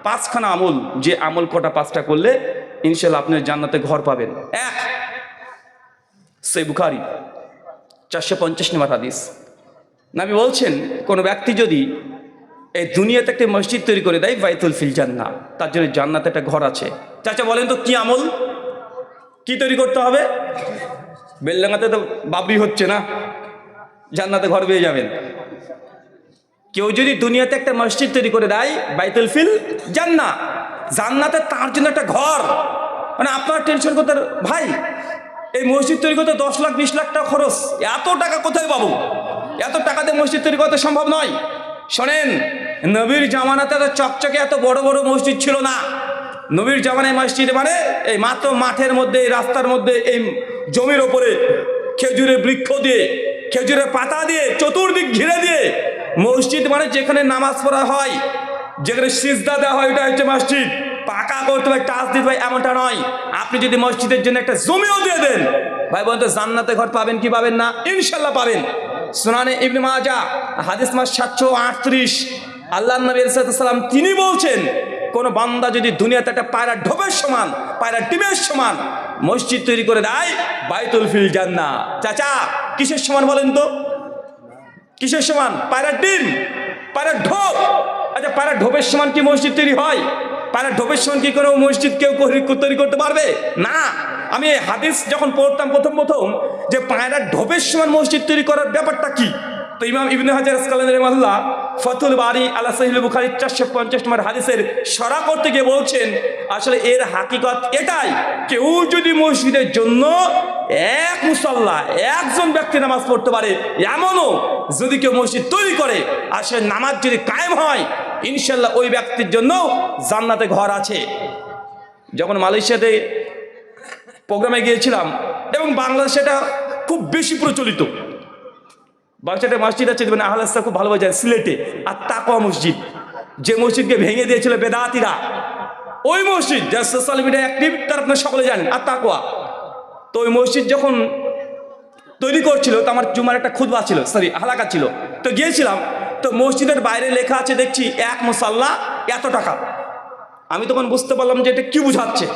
পাঁচখানা আমল, যে আমল কটা পাঁচটা করলে ইনশাল্লাহ আপনি জান্নাতে ঘর পাবেন। এক, সহিহ বুখারী 450 নম্বর হাদিস, নবী বলছেন কোনো ব্যক্তি যদি এই দুনিয়াতে একটা মসজিদ তৈরি করে দেয়, বাইতুল ফিল জান্নাহ, তার জন্য জান্নাতে একটা ঘর আছে। চাচা বলেন তো কি আমল, কি তৈরি করতে হবে? বেলডাঙ্গাতে তো বাবরি হচ্ছে না, জান্নাতে ঘর পেয়ে যাবেন। কেউ যদি দুনিয়াতে একটা মসজিদ তৈরি করে দেয়, বাইতুল ফিল জান্নাহ, জান্নাতে তার জন্য একটা ঘর। মানে আপনার টেনশন করতে, ভাই এই মসজিদ তৈরি করতে 10 লাখ 20 লাখ টাকা খরচ, এত টাকা কোথায় পাবো? এত টাকা দিয়ে মসজিদ তৈরি করতে সম্ভব নয়। শোনেন, নবীর জামানাতে তো চকচকে এত বড় বড় মসজিদ ছিল না। নবীর জামানায় মসজিদ মানে এই মাত্র মাঠের মধ্যে, এই রাস্তার মধ্যে, এই জমির ওপরে খেজুরের বৃক্ষ দিয়ে, খেজুরের পাতা দিয়ে, চতুর্দিক ঘিরে দিয়ে মসজিদ মানে যেখানে নামাজ পড়া হয়, যেখানে সিজদা দেওয়া হয়, ওটা হচ্ছে মসজিদ। পাকা করতে হয়, টাচ দিতে হয়, এমনটা নয়। আপনি যদি মসজিদের জন্য একটা জমিও দিয়ে দেন, ভাই বলতে জান্নাতে ঘর পাবেন কি পাবেন না? ইনশাল্লাহ পাবেন। সুনানে ইবনে মাজাহ হাদিস নাম্বার 738, আল্লাহর নবী সাল্লাল্লাহু আলাইহি ওয়াসাল্লাম তিনি বলছেন, কোন বান্দা যদি দুনিয়াতে একটা পায়রা ঢোপের সমান, পায়রা ডিমের সমান মসজিদ তৈরি করে দেয়, বাইতুল ফিল জান্নাহ। চাচা কিসের সমান বলেন তো? কিসের সমান? পায়রা ডিম, পায়রা ঢোপ। আচ্ছা পায়রা ঢোপের সমান কি মসজিদ তৈরি হয়? পায়রা ঢোপের সমান কি করে মসজিদ কেউ তৈরি করতে পারবে না? আমি এই হাদিস যখন পড়তাম প্রথম যে পায়রা ঢোপের সমান মসজিদ তৈরি করার ব্যাপারটা কি, তো ইমাম ইবনে হাজার আসকালানী রাহিমাহুল্লাহ ফাতুল বারি আলা সহিহ বুখারী 450 নম্বর হাদিসের শরহ করতে গিয়ে বলছেন, আসলে এর হাকিকত এটাই, কেউ যদি মসজিদের জন্য এক মুসাল্লা, একজন ব্যক্তি নামাজ পড়তে পারে, এমনও যদি কেউ মসজিদ তৈরি করে, আসলে নামাজ যদি কায়েম হয়, ইনশাল্লাহ ওই ব্যক্তির জন্য জান্নাতে ঘর আছে। যখন মালয়েশিয়াতে প্রোগ্রামে গিয়েছিলাম, এবং বাংলাদেশে এটা খুব বেশি প্রচলিত, বাংলাদেশে মসজিদ আছে মানে আহলে হাদিস খুব ভালোভাবে যায়, সিলেটে আর তাকওয়া মসজিদ, যে মসজিদকে ভেঙে দিয়েছিল বেদাতিরা, ওই মসজিদ যা সোশ্যাল মিডিয়া অ্যাক্টিভ, তার আপনারা সকলে জানেন, আর তাকওয়া। তো ওই মসজিদ যখন তৈরি করছিল, তো আমার জুমার একটা খুতবা ছিল, হালাকা ছিল, তো গিয়েছিলাম। তো মসজিদের বাইরে লেখা আছে দেখছি এক মুসাল্লা এত টাকা। আমি তখন বুঝতে পারলাম যে এটা কি বুঝাচ্ছে।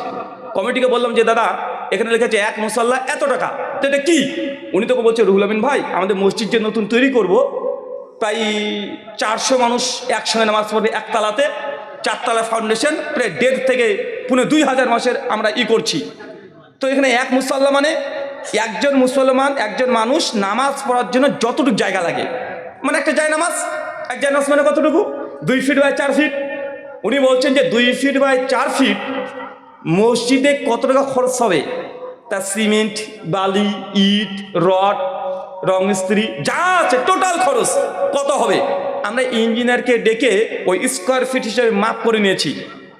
কমিটিকে বললাম যে দাদা এখানে লেখা আছে এক মুসাল্লা এত টাকা, তো এটা কি? উনি তোকে বলছে, রুহুল আমিন ভাই, আমাদের মসজিদ যে নতুন তৈরি করব, প্রায় 400 মানুষ একসঙ্গে নামাজ পড়বে একতলাতে, 4 তলা ফাউন্ডেশন, প্রায় 1.5 থেকে 2,500 মাসের আমরা করছি। তো এখানে এক মুসাল্লা মানে একজন মুসলমান, একজন মানুষ নামাজ পড়ার জন্য যতটুকু জায়গা লাগে, মানে একটা জায়নামাজ, এক জায়নামাজ মানে কতটুকু? 2 ফিট বাই 4 ফিট। উনি বলছেন যে 2 ফিট বাই 4 ফিট মসজিদে কত টাকা খরচ হবে, তা সিমেন্ট, বালি, ইট, রড, রং মিস্ত্রি যা আছে টোটাল খরচ কত হবে। আমরা ইঞ্জিনিয়ারকে ডেকে ওই স্কোয়ার ফিট হিসেবে মাপ করে নিয়েছি।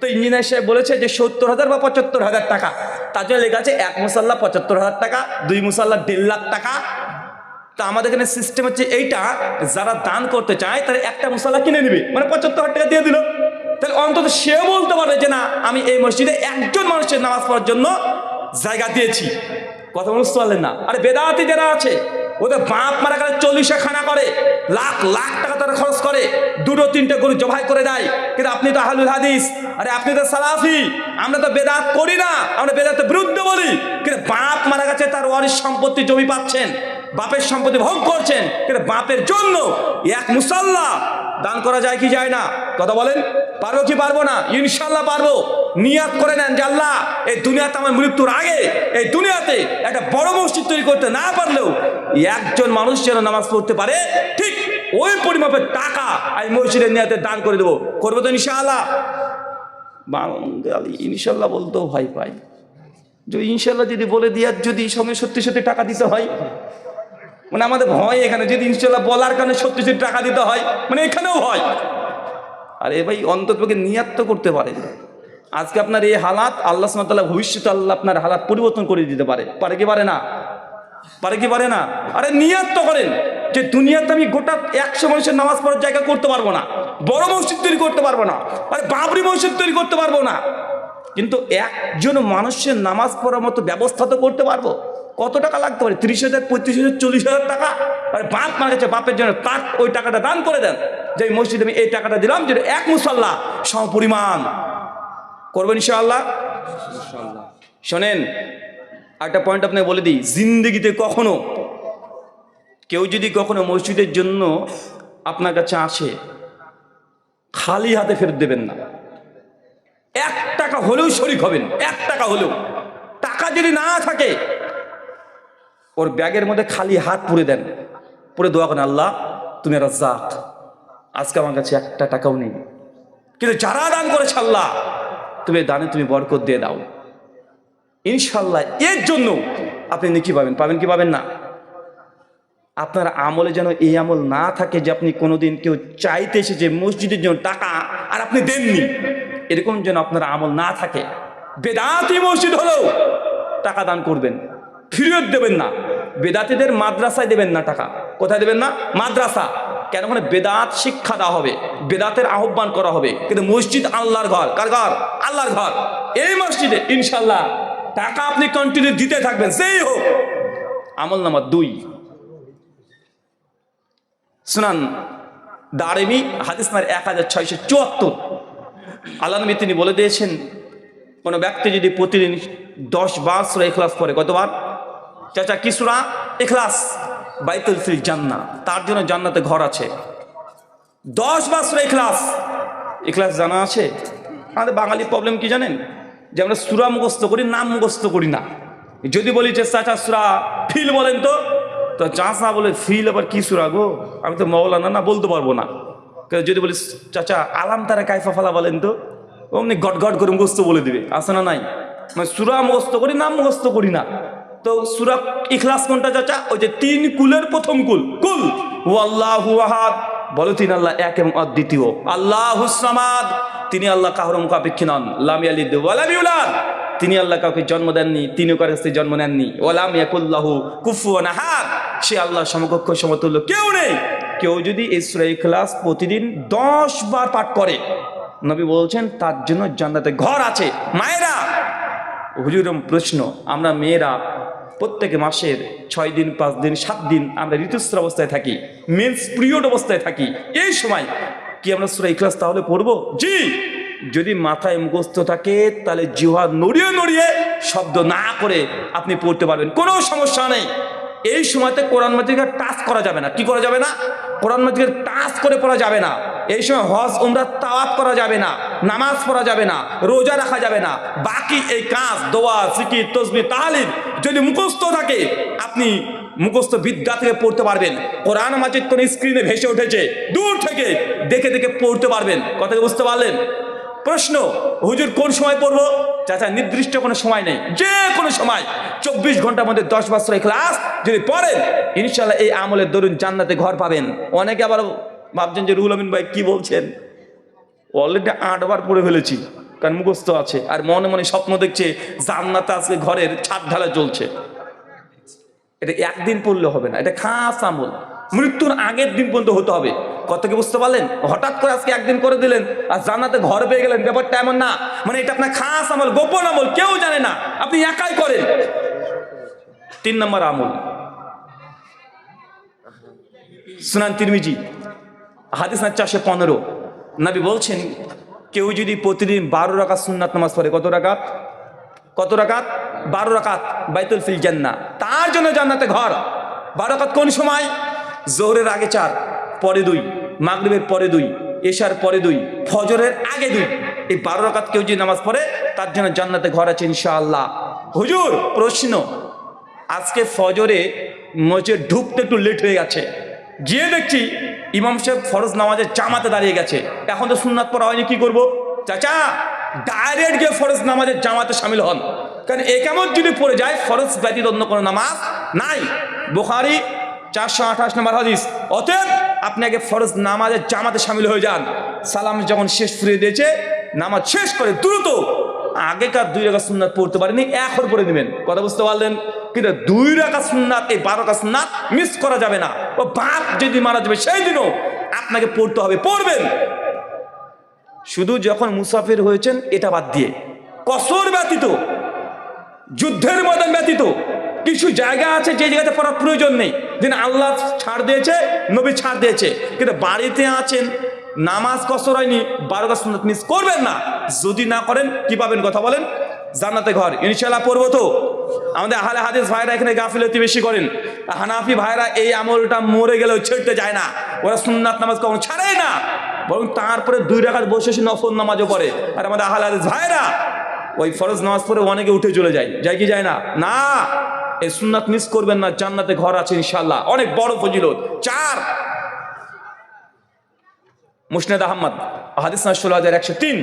তো ইঞ্জিনিয়ার সাহেব বলেছে যে 70,000 বা 75,000 টাকা। তার জন্য লেখা আছে এক মুসাল্লা 75,000 টাকা, 2 মুসাল্লা 1.5 লাখ টাকা। তা আমাদের এখানে সিস্টেম হচ্ছে এইটা, যারা দান করতে চায় তারা একটা মুসাল্লা কিনে নেবে, মানে 75,000 টাকা দিয়ে দিল। তাহলে অন্তত সে বলতে পারবে যে না, আমি এই মসজিদে একজন মানুষের নামাজ পড়ার জন্য জায়গা দিয়েছি। কথা বুঝতে পারলেন না? আরে বেদাতি যারা আছে, ওদের বাপ মারা গেলে 40 খানা করে, লাখ লাখ টাকা তারা খরচ করে, 2-3টে গরু জবাই করে দেয়। কিন্তু আপনি তো আহলুল হাদিস, আরে আপনি তো সালাফি, আমরা তো বেদাত করি না, আমরা বেদাতের বিরুদ্ধে বলি। কিন্তু বাপ মারা গেছে, তার ওয়ারিশ সম্পত্তি জমি পাচ্ছেন, বাপের সম্পত্তি ভোগ করছেন, কিন্তু বাপের জন্য এক মুসাল্লা দান করা যায় কি যায় না? কথা বলেন, পারবো কি পারবো না? ইনশাল্লাহ পারবো। নিয়াত করে নেন যে আল্লাহ, এই দুনিয়াতে আমার মৃত্যুর আগে এই দুনিয়াতে একটা বড় মসজিদ তৈরি করতে না পারলেও একজন মানুষ যেন নামাজ পড়তে পারে, ঠিক ওই পরিমাপের টাকা আমি মসজিদের নিয়াতে দান করে দেবো। করবো তো ইনশাআল্লাহ? বাঙালি ইনশাল্লাহ বলতেও ভয় পাই, যে ইনশাল্লাহ যদি বলে দিয়ার যদি সঙ্গে সত্যি সত্যি টাকা দিতে হয়, মানে আমাদের ভয় এখানে, যদি ইনশাল্লাহ বলার কারণে সত্যি সত্যি টাকা দিতে হয়, মানে এখানেও ভয়। আরে ভাই অন্ততপক্ষে নিয়াত তো করতে পারে। আজকে আপনার এই হালাত, আল্লাহ সুবহানাহু ওয়া তাআলা ভবিষ্যতে আল্লাহ আপনার হালাত পরিবর্তন করে দিতে পারে। পারে কি পারে না? পারে কি পারে না? আরে নিয়াত তো করেন যে দুনিয়াতে আমি গোটা 100 মানুষের নামাজ পড়ার জায়গা করতে পারবো না, বড় মসজিদ তৈরি করতে পারবো না, আরে বাবরি মসজিদ তৈরি করতে পারবো না, কিন্তু একজন মানুষের নামাজ পড়ার মতো ব্যবস্থা তো করতে পারবো। কত টাকা লাগতে পারে? 30,000, 35,000, 40,000 টাকা। আরে বাপ মারা গেছে, বাপের জন্য তার ওই টাকাটা দান করে দেন। যে এই মসজিদে আমি এই টাকাটা দিলাম, যেটা এক মুসাল্লা সমপরিমাণ করবেন ইনশাআল্লাহ। শোনেন, একটা পয়েন্ট আপনাকে বলে দিই, জিন্দেগিতে কখনো কেউ যদি কখনো মসজিদের জন্য আপনার কাছে আসে, খালি হাতে ফেরত দেবেন না। 1 টাকা হলেও শরিক হবেন, 1 টাকা হলেও। টাকা যদি না থাকে, ওর ব্যাগের মধ্যে খালি হাত পুরে দেন, পুরে দোয়া করেন, আল্লাহ তুমি রাজ্জাক, আজকে আমার কাছে 1 টাকাও নেই, কিন্তু যারা দান করেছে আল্লাহ তুমি দানে তুমি বরকত দিয়ে দাও। ইনশাল্লাহ এর জন্য আপনি নেকি পাবেন। পাবেন কি পাবেন না? আপনার আমলে যেন এই আমল না থাকে যে আপনি কোনোদিন কেউ চাইতে এসেছে মসজিদের জন্য টাকা আর আপনি দেননি, এরকম যেন আপনার আমল না থাকে। বেদাতি মসজিদ হলেও টাকা দান করবেন, ফিরত দেবেন না। বেদাতিদের মাদ্রাসায় দেবেন না টাকা। কোথায় দেবেন না? মাদ্রাসা। কেন? মানে বেদাত শিক্ষা দেওয়া হবে, বেদাতের আহ্বান করা হবে। কিন্তু মসজিদ আল্লাহর ঘর। কার ঘর? আল্লাহর ঘর। এই মসজিদে ইনশাল্লাহ টাকা আপনি কন্টিনিউ দিতে থাকবেন, সেই হোক। আমল নাম্বার 2, সুনান দারিমি হাদিস নাম্বার 1674, আল্লাহ নবী তিনি বলে দিয়েছেন, কোনো ব্যক্তি যদি প্রতিদিন 10 বার সূরা ইখলাস পড়ে, কতবার চাচা? কি সূরা? ইখলাস। বাইতুল ফিল জান্নাহ, তার জন্য জান্নাতে ঘর আছে। 10 বার সূরা ইখলাস। ইখলাস জানা আছে? আমাদের বাঙালি প্রবলেম কি জানেন? যে আমরা সূরা মুখস্থ করি, নাম মুখস্থ করি না। যদি বলি যে চাচা সূরা ফিল বলেন তো চাচা বলে ফিল আবার কি সূরা গো, আমি তো মওলানা না, বলতে পারবো না। যদি বলি চাচা আলাম তারা কাইফা ফালা বলেন তো, অমনি গট গট করে মুখস্থ বলে দিবে। আছে না নাই? মানে সূরা মুখস্থ করি, নাম মুখস্থ করি না। তো সূরা ইখলাস কোনটা চাচা? ওই যে 3 কুলের প্রথম কুল, কুল হুয়াল্লাহু আহাদ, বলো তিনি আল্লাহ এক এবং অদ্বিতীয়। আল্লাহুস সামাদ, তিনি আল্লাহ কারো মুখাপেক্ষী নন। লাম ইয়ালিদ ওয়া লাম ইউলাদ, তিনি আল্লাহ কাউকে জন্ম দেননি, তিনিও কারো কাছে জন্ম নেননি। ওয়া লাম ইয়াকুল্লাহু কুফুয়ান আহাদ, সে আল্লাহ সমকক্ষ সমতুল্য কেউ নেই। কেউ যদি এই সূরা ইখলাস প্রতিদিন 10 বার পাঠ করে, নবী বলছেন তার জন্য জান্নাতে ঘর আছে। মায়েরা, হুজুর প্রশ্ন, আমরা মেয়েরা প্রত্যেক মাসের 6 দিন, 5 দিন, 7 দিন আমরা ঋতুস্রাব অবস্থায় থাকি, মেন্স পিরিয়ড অবস্থায় থাকি। এই সময় কি আমরা সূরা ইখলাস তাহলে পড়বো? জি। যদি মাথায় মুখস্থ থাকে তাহলে জিহ্বা নড়িয়ে নড়িয়ে শব্দ না করে আপনি পড়তে পারবেন, কোনো সমস্যা নেই। এই সময়তে কোরআন মাজিদকে টাচ করা যাবে না। কি করা যাবে না? কোরআন মাজিদকে টাচ করে পড়া যাবে না। এই সময় হজ উমরা তাওয়াফ করা যাবে না, নামাজ পড়া যাবে না, রোজা রাখা যাবে না। বাকি এই কাজ, দোয়া, জিকির, তাসবিহ, তাহলিল যদি মুখস্থ থাকে, আপনি মুখস্থ বিদ্যা থেকে পড়তে পারবেন। কোরআন মাজিদ কোন স্ক্রিনে ভেসে উঠেছে, দূর থেকে দেখে দেখে পড়তে পারবেন। কথা বুঝতে পারলেন? প্রশ্ন, হুজুর কোন সময় পড়বো? চাচা নির্দিষ্ট কোনো সময় নেই, যে কোনো সময় 24 ঘন্টার মধ্যে 10 বার সূরা ইখলাস যদি পড়েন, ইনশাআল্লাহ এই আমলের দরুন জান্নাতে ঘর পাবেন। অনেকে আবার ভাবছেন যে রুহুল আমিন ভাই কি বলছেন, অলরেডি 8 বার পড়ে ফেলেছি, কারণ মুখস্থ আছে, আর মনে মনে স্বপ্ন দেখছে জান্নাতে আজকে ঘরের ছাদ ঢালা চলছে। এটা একদিন পড়লে হবে না, এটা খাস আমল, মৃত্যুর আগের দিন পর্যন্ত হতে হবে। কত কি বুঝতে পারলেন? হঠাৎ করে আজকে একদিন করে দিলেন আর জান্নাতে ঘর পেয়ে গেলেন, ব্যাপারটা এমন না। মানে এটা আপনার খাস আমল, গোপন আমল, কেউ জানে না, আপনি একাই করেন। 3 নম্বর আমল, সুনান তিরমিজি হাদিস 415, নবী বলছেন কেউ যদি প্রতিদিন 12 রাকাত সুন্নাত নামাজ পড়ে, কত রাকাত? কত রাকাত? 12 রাকাত, বাইতুল ফিল জান্নাহ, তার জন্য জান্নাতে ঘর। 12 রাকাত কোন সময়? জোহরের আগে 4, পরে 2, মাগরিবের পরে 2, এশার পরে 2, ফজরের আগে 2। এই 12 রাকাত কেউ যদি নামাজ পড়ে, তার জন্য জান্নাতে ঘর আছে ইনশাআল্লাহ। হুজুর প্রশ্ন, আজকে ফজরে মসজিদে ঢুকতে একটু লেট হয়ে গেছে, গিয়ে দেখছি ইমাম সাহেব ফরজ নামাজের জামাতে দাঁড়িয়ে গেছে, এখন তো সুন্নাত পড়া হয়নি, কি করব? চাচা ডাইরেক্ট গিয়ে ফরজ নামাজের জামাতে শামিল হন, কারণ একামত যদি পড়ে যায় ফরজ ব্যতীত অন্য কোনো নামাজ নাই। বুখারী 428 নম্বর হাদিস। অতএব আপনি আগে ফরজ নামাজের জামাতে শামিল হয়ে যান। সালাম যখন শেষ ফুরিয়ে দিয়েছে, নামাজ শেষ করে দ্রুত আগেকার 2 রাকাত সুন্নাত পড়তে পারেনি, এখন পড়ে নেবেন। কথা বুঝতে পারলেন? কিন্তু 2 রাকাত সুন্নাত, এই 12 রাকাত সুন্নাত মিস করা যাবে না। ও বাপ যদি মারা যাবে সেই দিনও আপনাকে পড়তে হবে, পড়বেন। শুধু যখন মুসাফির হয়েছেন এটা বাদ দিয়ে, কসর ব্যতীত, যুদ্ধের ময়দান ব্যতীত, কিছু জায়গা আছে যে জায়গাতে পড়ার প্রয়োজন নেই, যেন আল্লাহ ছাড় দিয়েছে, নবী ছাড় দিয়েছে, কিন্তু বাড়িতে আছেন, নামাজ কসর হয়নি, 12 রাকাত সুন্নাত মিস করবেন না। যদি না করেন কি পাবেন কথা বলেন? জান্নাতে ঘর ইনশাআল্লাহ পড়বো তো। আমাদের আহলে হাদিস ভাইরা এখানে গাফিলতি বেশি করেন। হানাফি ভাইরা এই আমলটা মরে গেলেও ছেড়তে যায় না, ওরা সুন্নাত নামাজ কখনো ছাড়েই না, বরং তারপরে 2 রাকাত বসে বসে নফল নামাজও পড়ে। আর আমাদের আহলে হাদিস ভাইরা ওই ফরজ নামাজ পড়ে অনেকে উঠে চলে যায়, যায় কি যায় না? না, এই সুন্নাত মিস করবেন না, জান্নাতে ঘর আছে ইনশাআল্লাহ, অনেক বড় ফজিলত। 4 মুসনাদ আহমদ হাদিস নাম্বার 16103,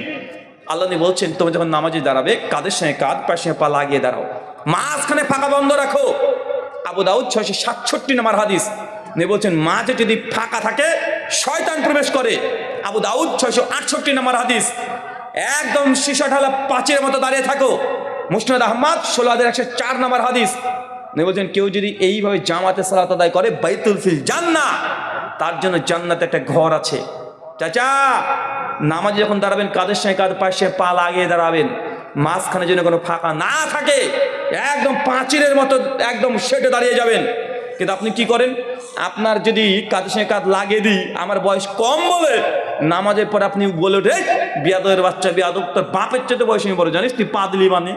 আল্লাহ নবী বলছেন তুমি যখন নামাজে দাঁড়াবে কাদের সঙ্গে কাঁধ, পায়ের সঙ্গে পা লাগিয়ে দাঁড়াও, মাঝখানে ফাঁকা বন্ধ রাখো। আবু দাউদ 667 নম্বর হাদিস, নবী বলছেন মাঝে যদি ফাঁকা থাকে শয়তান প্রবেশ করে। আবু দাউদ 668 নম্বর হাদিস, একদম সীসা ঢালা পাঁচের মতো দাঁড়িয়ে থাকো। মুসনাদ আহমদ 16104 নম্বর হাদিস, নবী বলছেন কেউ যদি এইভাবে জামাতে সালাত আদায় করে বাইতুল ফিল জান্নাহ, তার জন্য জান্নাতে একটা ঘর আছে। চাচা, নামাজে যখন দাঁড়াবেন কাদের সঙ্গে কাঁধ, পায়ের সঙ্গে পা লাগিয়ে দাঁড়াবেন, মাঝখানে যেন কোনো ফাঁকা না থাকে, একদম পাঁচিলের মতো একদম সেটে দাঁড়িয়ে যাবেন। কিন্তু আপনি কি করেন, আপনার যদি কাঁধের সঙ্গে কাঁধ লাগিয়ে দিই, আমার বয়স কম বলে নামাজের পর আপনি বলে ওঠে বিয়াদবের বাচ্চা, বিয়াদব তোর বাপের চেয়ে বয়স আমি বড়, জানিস তুই পা দিলি মানে,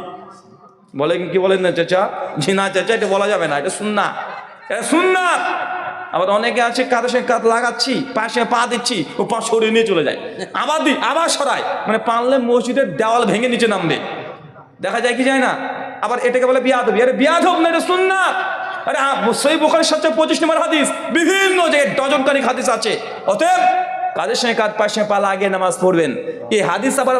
বলেন কি বলেন না চাচা? জি না চাচা, এটা বলা যাবে না, এটা সুন্নাত, এটা সুন্নাত। আবার অনেকে আছে কাঁধের সঙ্গে কাঁধ লাগাচ্ছি, পায়ের সঙ্গে পা দিচ্ছি, ও পা সরিয়ে নিয়ে চলে যায়, আবার দিই আবার সরায়, মানে পারলে মসজিদের দেওয়াল ভেঙে নিচে নামবে, দেখা যায় কি যায় না? আবার এটাকে বলে বিয়াদবি। আরে বিয়াদব না, এটা সুন্নাত। আরে সহিহ বুখারী 725 নম্বর হাদিস, বিভিন্ন জায়গায় ডজনখানিক হাদিস আছে। অতএব কাঁধের সঙ্গে কাঁধ, পায়ের সঙ্গে পা লাগিয়ে নামাজ পড়বেন। এই হাদিস আবার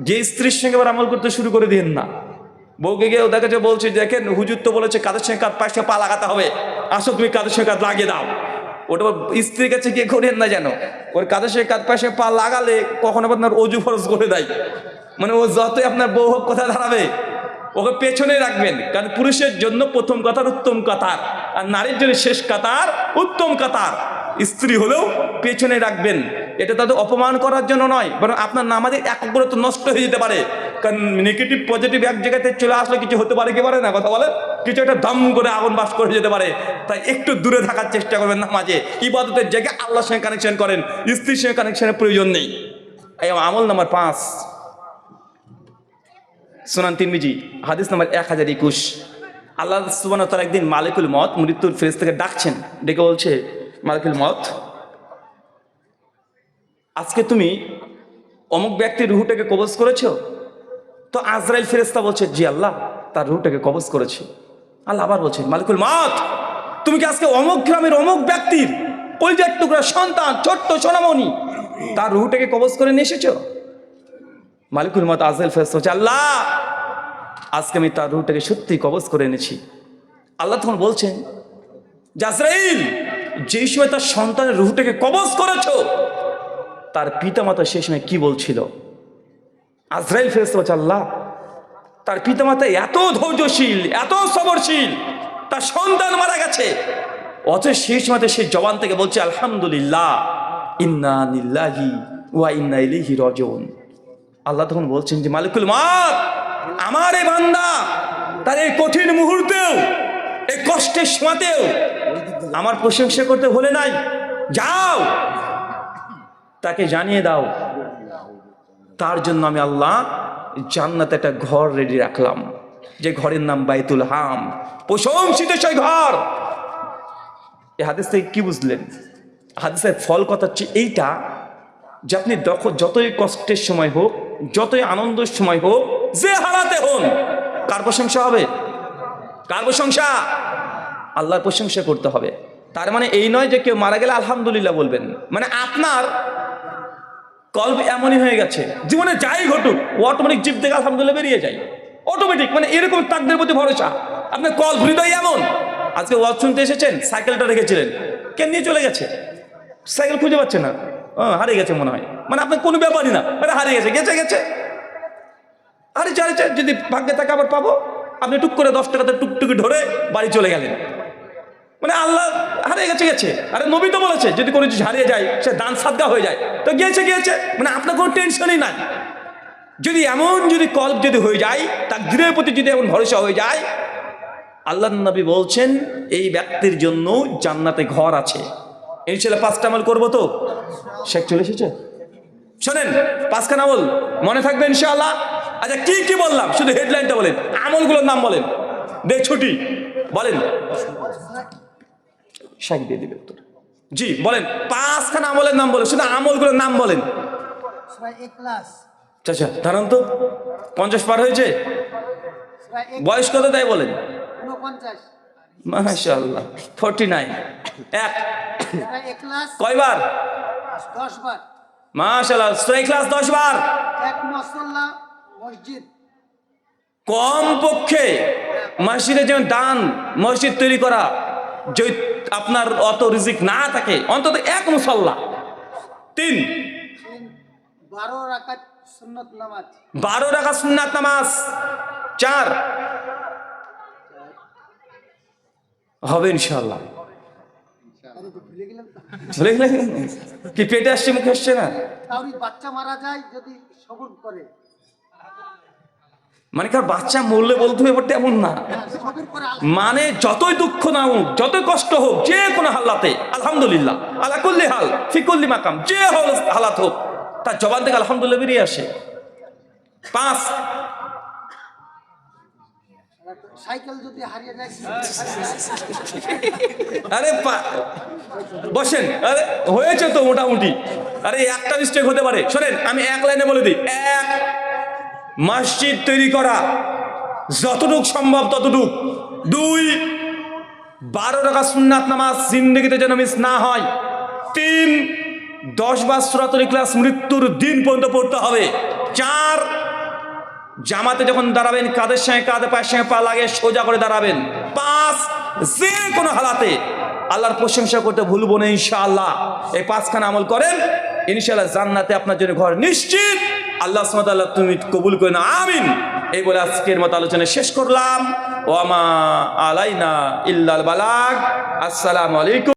যে স্ত্রীর সঙ্গে আবার আমল করতে শুরু করে দিন না। বউকে গিয়ে দেখা যায় বলছে দেখেন হুজুর তো বলেছে কাঁধের সঙ্গে কাঁধ, পায়ের সঙ্গে পা লাগাতে হবে, আসো তুমি কাঁধের সঙ্গে কাঁধ লাগিয়ে দাও। ওটা স্ত্রীর কাছে গিয়ে করেন না যেন, ওর কাঁধের সঙ্গে কাঁধ, পায়ের সঙ্গে পা লাগালে কখনো আপনার অজু ফরজ করে দেয়, মানে ও যতই আপনার বউ হোক কোথায় দাঁড়াবে, ওকে পেছনে রাখবেন। কারণ পুরুষের জন্য প্রথম কাতার উত্তম কাতার, আর নারীর জন্য শেষ কাতার উত্তম কাতার। স্ত্রী হলেও পেছনে রাখবেন, এটা তাদের অপমান করার জন্য নয়, বরং আপনার নামাজের একাগ্রতা নষ্ট হয়ে যেতে পারে। কারণ নেগেটিভ পজিটিভ এক জায়গাতে চলে আসলে কিছু হতে পারে, কি পারে না কথা বলে, কিছু একটা দম করে আগুন বাস করে যেতে পারে। তাই একটু দূরে থাকার চেষ্টা করবেন নামাজে, ইবাদতের জায়গায় আল্লাহর সঙ্গে কানেকশন করেন, স্ত্রীর সঙ্গে কানেকশনের প্রয়োজন নেই। এই আমল নাম্বার 5 সুনান তিরমিজি হাদিস নাম্বার 1021, আল্লাহ সুবহানাহু ওয়া তাআলা একদিন মালিকুল মউত মৃত্যুর ফেরেশতাকে ডাকছেন, ডেকে বলছে মালিকুল মউত, আজকে তুমি অমুক ব্যক্তির রুহটাকে কবজ করেছো? তো আজরাইল ফেরেশতা বলছে জি আল্লাহ, তার রুহটাকে কবজ করেছি। আল্লাহ আবার বলছে মালিকুল মউত, তুমি কি আজকে অমুক গ্রামের অমুক ব্যক্তির কলিজার টুকরা সন্তান ছোট্ট সোনামণি তার রুহটাকে কবজ করে নিয়ে এসেছো? মালিকুল মউত আজরাইল ফেরেশতা বলছে আল্লাহ, আজকে আমি তার রুহটাকে সত্যি কবজ করে এনেছি। আল্লাহ তখন বলছেন আজরাইল, যেই সময় তার সন্তানের রুহটাকে কবজ করেছো তার পিতামাতা সেই সময় কি বলছিল? আজরাইল ফেরেশতা বলছে আল্লাহ, তার পিতামাতা এত ধৈর্যশীল, এত সবরশীল, তার সন্তান মারা গেছে, অথচ সেই সময় সে জবান থেকে বলছে আলহামদুলিল্লাহ, ইন্না লিল্লাহি ওয়া ইন্না ইলাইহি রাজিউন। আল্লাহ তখন বলছেন যে মালিকুল মউত, আমার এই বান্দা তার এই কঠিন মুহূর্তেও, এই কষ্টের সময়তেও আমার প্রশংসা করতে ভুলে নাই, যাও তাকে জানিয়ে দাও তার জন্য আমি আল্লাহ জান্নাতে একটা ঘর রেডি রাখলাম, যে ঘরের নাম বাইতুল হাম, প্রশংসিত সেই ঘর। এই হাদিস থেকে কি বুঝলেন? হাদিসের ফল কথা হচ্ছে এইটা যে আপনি যতই কষ্টের সময় হোক, যতই আনন্দের সময় হোক, যে হারাতে হন, কার প্রশংসা হবে? কার প্রশংসা? আল্লাহর প্রশংসা করতে হবে। তার মানে এই নয় যে কেউ মারা গেলে আলহামদুলিল্লাহ বলবেন, মানে আপনার কলব এমনই হয়ে গেছে, জীবনে যাই ঘটুক ও অটোমেটিক জিভ থেকে আলহামদুলিল্লাহ বেরিয়ে যায় অটোমেটিক, মানে এরকম তাকদের প্রতি ভরসা। আপনার কলব হৃদয় এমন, আজকে ওয়াজ শুনতে এসেছেন, সাইকেলটা রেখেছিলেন, কে নিয়ে চলে গেছে, সাইকেল খুঁজে পাচ্ছে না, হারিয়ে গেছে মনে হয়, মানে আপনার কোনো ব্যাপারই না, আরে হারিয়ে গেছে, গেছে গেছে, আরে চারিছে, যদি ভাগ্যে থাকে আবার পাবো। আপনি টুক করে 10 টাকাতে টুকটুকি ধরে বাড়ি চলে গেলেন, মানে আল্লাহ হারিয়ে গেছে গেছে। আরে নবী তো বলেছে যদি কোনো কিছু হারিয়ে যায় সে দান সাদকা হয়ে যায়, তো গিয়েছে গিয়েছে, মানে আপনার কোনো টেনশনই নাই। যদি এমন যদি কল্প যদি হয়ে যায়, তার দিনের প্রতি যদি এমন ভরসা হয়ে যায়, আল্লাহর নবী বলছেন এই ব্যক্তির জন্য জান্নাতে ঘর আছে। ইনশাআল্লাহ 5টা আমল করবো তো? শেখ চলে এসেছে, শোনেন 5খানা আমল মনে থাকবে ইনশাআল্লাহ। আচ্ছা কি কি বললাম শুধু হেডলাইনটা বলেন, আমলগুলোর নাম বলেন, দে ছুটি বলেন, শেখ দিয়ে দিবে উত্তর। জি বলেন, 5খানা আমলের নাম বলেন, শুধু আমলগুলোর নাম বলেন। আচ্ছা দাঁড়ান তো, 50 পার হয়েছে? বয়স কত তাই বলেন? মাশাআল্লাহ 49। এক কয়বার? 10 বার। মাশাআল্লাহ সূরা ইখলাস 10 বার। এক মুসল্লা মসজিদ, কম পক্ষে মসজিদে যেমন দান মসজিদ তৈরি করা, যদি আপনার অত রিজিক না থাকে অন্তত এক মুসল্লা। 3 12 রাকাত সুন্নাত নামাজ, 12 রাকাত সুন্নাত নামাজ। 4 হবে ইনশাআল্লাহ। ভুলে গেলেন কি? পেটে আসছে মুখে আসছে না? কাউরি বাচ্চা মারা যায় যদি সবর করে, মানে কার বাচ্চা মরলে বলতে হবে ব্যাপারটা এমন না, সবর করে মানে যতই দুঃখ না হোক, যতই কষ্ট হোক, যে কোনো হালাতে আলহামদুলিল্লাহ আলা কুল্লি হাল ফি কুল্লি মাকাম, যে হালাত হোক তার জবান থেকে আলহামদুলিল্লাহ বেরিয়ে আসে। 5 সাইকেল যদি হারিয়ে যায়, আরে বসেন, আরে হয়েছে তো মোটামুটি, আরে একটা মিস্টেক হতে পারে। শোনেন আমি এক লাইনে বলে দিই। 1 মসজিদ তৈরি করা যতটুক সম্ভব ততটুক। 2 12 রাকাত সুন্নাত নামাজ জিন্দেগিতে যেন মিস না হয়। 3 10 বার সূরাতুল ইখলাস মৃত্যুর দিন পর্যন্ত পড়তে হবে। 4 জামাতে যখন দাঁড়াবেন কাঁধের সঙ্গে কাঁধে, পায়ের সঙ্গে পা লাগিয়ে সোজা করে দাঁড়াবেন। 5 যে কোনো হালাতে আল্লাহর প্রশংসা করতে ভুলবো না ইনশাআল্লাহ। এই 5খানা আমল করেন ইনশাআল্লাহ জান্নাতে আপনার জন্য ঘর নিশ্চিত। আল্লাহ সুবহানাহু ওয়া তাআলা তুমি কবুল করে নাও, আমিন। এই বলে আজকের মতো আলোচনা শেষ করলাম। ওয়া মা আলাইনা ইল্লাল বালাগ। আসসালামু আলাইকুম।